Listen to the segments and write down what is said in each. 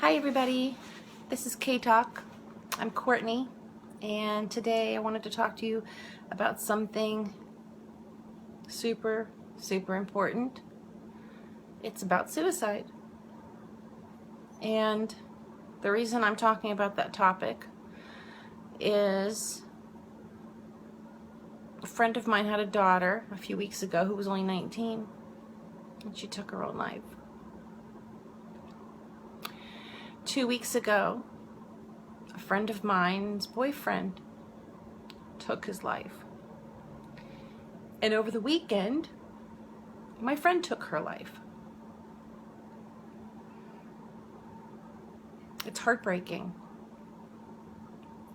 Hi everybody, this is K-Talk. I'm Courtney, and today I wanted to talk to you about something super important. It's about suicide. And the reason I'm talking about that topic is a friend of mine had a daughter a few weeks ago who was only 19, and she took her own life. 2 weeks ago, a friend of mine's boyfriend took his life. And over the weekend, my friend took her life. It's heartbreaking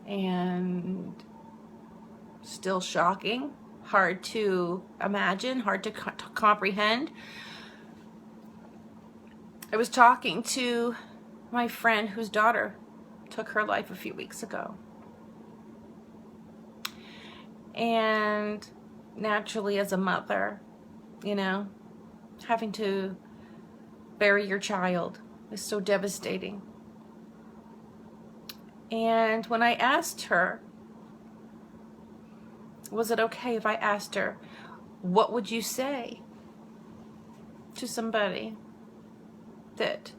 and still shocking, hard to imagine, hard to comprehend. I was talking to my friend whose daughter took her life a few weeks ago. And naturally, as a mother, having to bury your child is so devastating. And when I asked her, was it okay if I asked her, what would you say to somebody that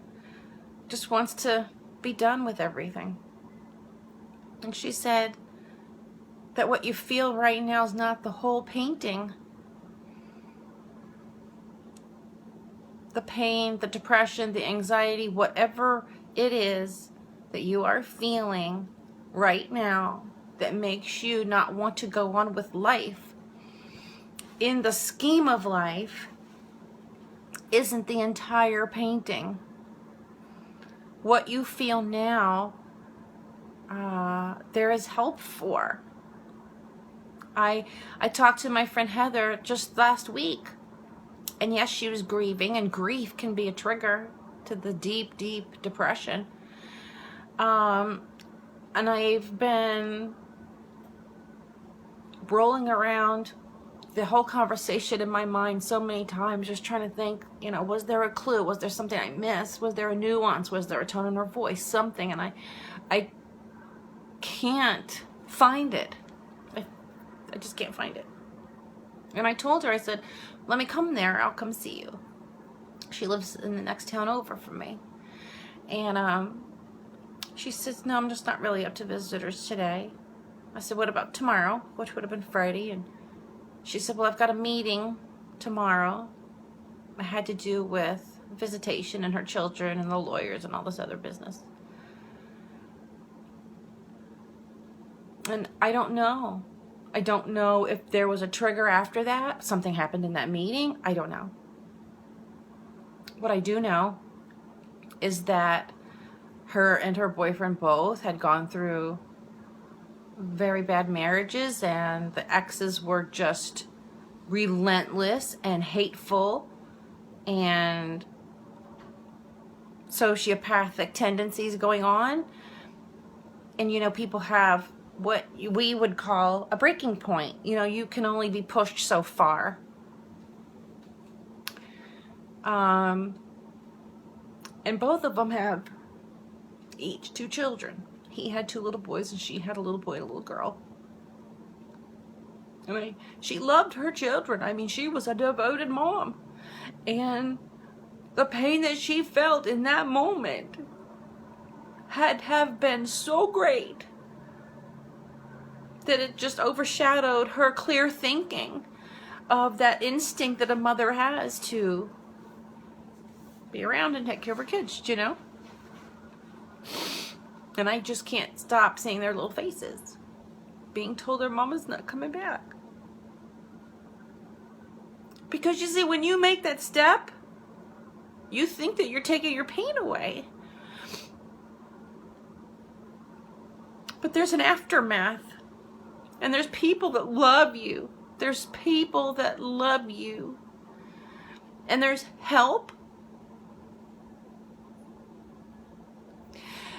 just wants to be done with everything? And she said that what you feel right now is not the whole painting. The pain, the depression, the anxiety, whatever it is that you are feeling right now that makes you not want to go on with life, in the scheme of life, isn't the entire painting. What you feel now, there is help for. I talked to my friend Heather just last week, and yes, she was grieving, and grief can be a trigger to the deep depression. And I've been rolling around the whole conversation in my mind so many times, just trying to think, was there a clue? Was there something I missed? Was there a nuance? Was there a tone in her voice? Something, and I can't find it. I just can't find it. And I told her, I said, let me come there. I'll come see you. She lives in the next town over from me. And she says, no, I'm just not really up to visitors today. I said, what about tomorrow? Which would have been Friday. And she said, well, I've got a meeting tomorrow. I had to do with visitation and her children and the lawyers and all this other business. And I don't know. I don't know if there was a trigger after that. Something happened in that meeting. I don't know. What I do know is that her and her boyfriend both had gone through very bad marriages, and the exes were just relentless and hateful and sociopathic tendencies going on. And people have what we would call a breaking point. You can only be pushed so far. And both of them have each 2 children. He had 2 little boys, and she had a little boy and a little girl. She loved her children. She was a devoted mom. And the pain that she felt in that moment had have been so great that it just overshadowed her clear thinking of that instinct that a mother has to be around and take care of her kids, And I just can't stop seeing their little faces, being told their mama's not coming back. Because you see, when you make that step, you think that you're taking your pain away. But there's an aftermath. And there's people that love you. There's people that love you. And there's help.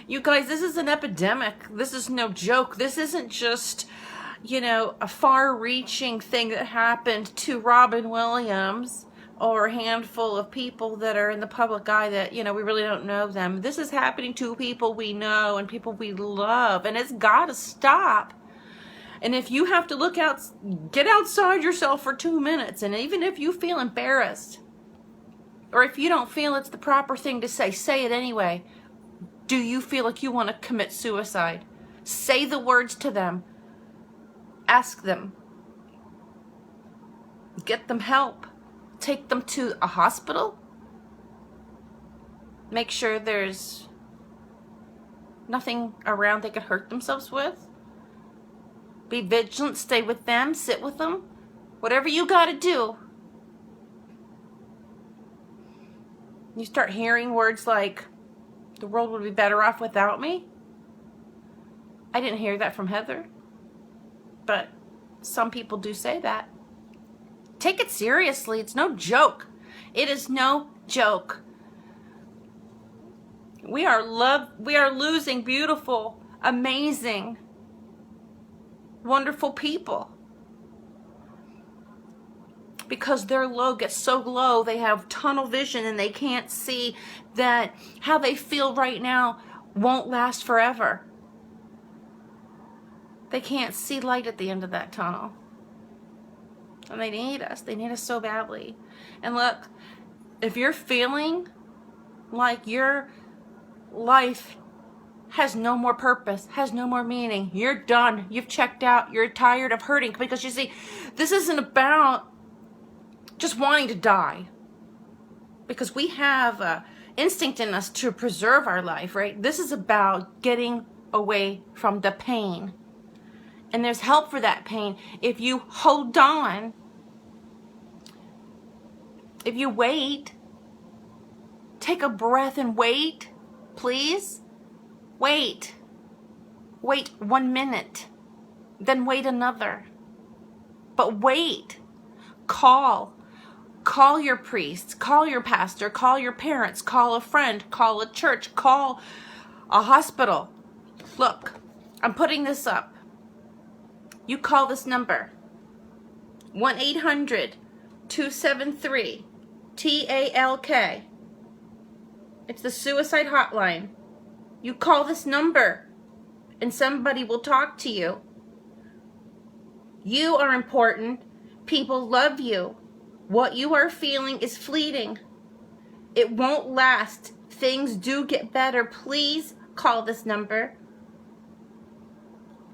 You guys, this is an epidemic. This is no joke. This isn't just, a far-reaching thing that happened to Robin Williams or a handful of people that are in the public eye that, you know, we really don't know them. This is happening to people we know and people we love, and it's got to stop. And if you have to look out, get outside yourself for 2 minutes, and even if you feel embarrassed, or if you don't feel it's the proper thing to say it anyway. Do you feel like you want to commit suicide? Say the words to them. Ask them. Get them help. Take them to a hospital. Make sure there's nothing around they could hurt themselves with. Be vigilant. Stay with them. Sit with them. Whatever you got to do. You start hearing words like, the world would be better off without me. I didn't hear that from Heather, but some people do say that. Take it seriously. It's no joke. It is no joke. We are losing beautiful, amazing, wonderful people. Because their low gets so low, they have tunnel vision and they can't see that how they feel right now won't last forever. They can't see light at the end of that tunnel. And they need us. They need us so badly. And look, if you're feeling like your life has no more purpose, has no more meaning, you're done. You've checked out. You're tired of hurting. Because you see, this isn't about just wanting to die, because we have an instinct in us to preserve our life, right? This is about getting away from the pain, and there's help for that pain if you hold on, if you wait. Take a breath and wait, please. Wait 1 minute, then wait another, but wait. Call your priest, call your pastor, call your parents, call a friend, call a church, call a hospital. Look, I'm putting this up. You call this number, 1-800-273-TALK. It's the suicide hotline. You call this number and somebody will talk to you. You are important. People love you. What you are feeling is fleeting. It won't last. Things do get better. Please call this number.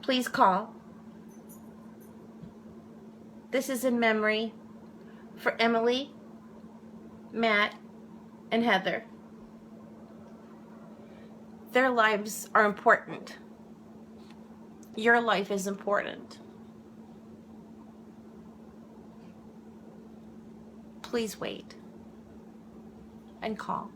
Please call. This is in memory for Emily, Matt, and Heather. Their lives are important. Your life is important. Please wait and call.